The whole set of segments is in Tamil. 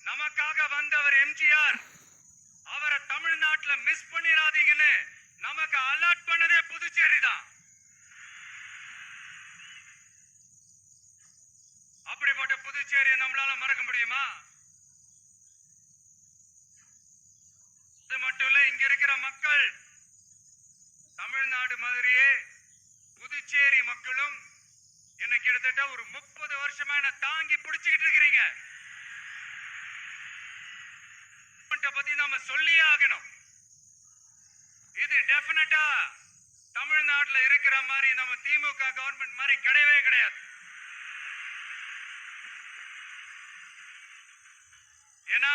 நமக்காக வந்தவர் எம்ஜிஆர். அவரை தமிழ்நாட்டுல மிஸ் பண்ணிராதீங்கன்னு நமக்கு அலர்ட் பண்ணதே புதுச்சேரி தான். அப்படிப்பட்ட புதுச்சேரியை நம்மளால மறக்க முடியுமா? அது மட்டும் இல்ல, இங்க இருக்கிற மக்கள் தமிழ்நாடு மாதிரியே புதுச்சேரி மக்களும் என்ன கிட்டத்தட்ட ஒரு 30 வருஷமா என்ன தாங்கி பிடிச்சுக்கிட்டு இருக்கிறீங்க. பத்தி நாம சொல்லியே ஆகணும். இது டெஃபினட்டா தமிழ்நாட்டுல இருக்கிற மாதிரி நம்ம திமுக கவர்மெண்ட் மாதிரி கிடையவே கிடையாது. ஏன்னா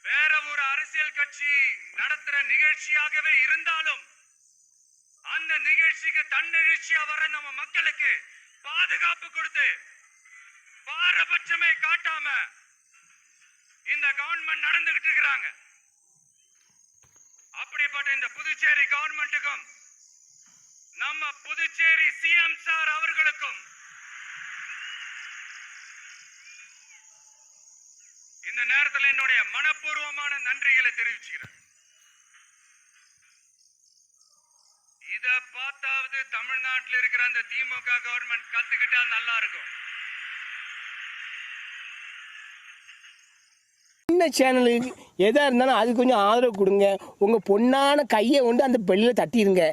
வேற ஒரு அரசியல் கட்சி நடத்துற நிகழ்ச்சியாகவே இருந்தாலும் அந்த நிகழ்ச்சிக்கு தன்னெழுச்சியா வர நம்ம மக்களுக்கு பாதுகாப்பு கொடுத்து பாரபட்சமே காட்டாம இந்த கவர்மெண்ட் நடந்துகிட்டு இருக்கிறாங்க. அப்படிப்பட்ட இந்த புதுச்சேரி கவர்மெண்ட்டுக்கும் நம்ம புதுச்சேரி சிஎம் சார் அவர்களுக்கும் இந்த நேரத்தில் என்னுடைய மனப்பூர்வமான நன்றிகளை தெரிவிச்சுக்கிறேன். இத பார்த்தாவது தமிழ்நாட்டில் இருக்கிற அந்த திமுக கவர்மெண்ட் கத்துக்கிட்டா நல்லா இருக்கும். சின்ன சேனலுக்கு எதாக இருந்தாலும் அது கொஞ்சம் ஆதரவு கொடுங்க. உங்கள் பொண்ணான கையை கொண்டு அந்த பெல்லில் தட்டிடுங்க.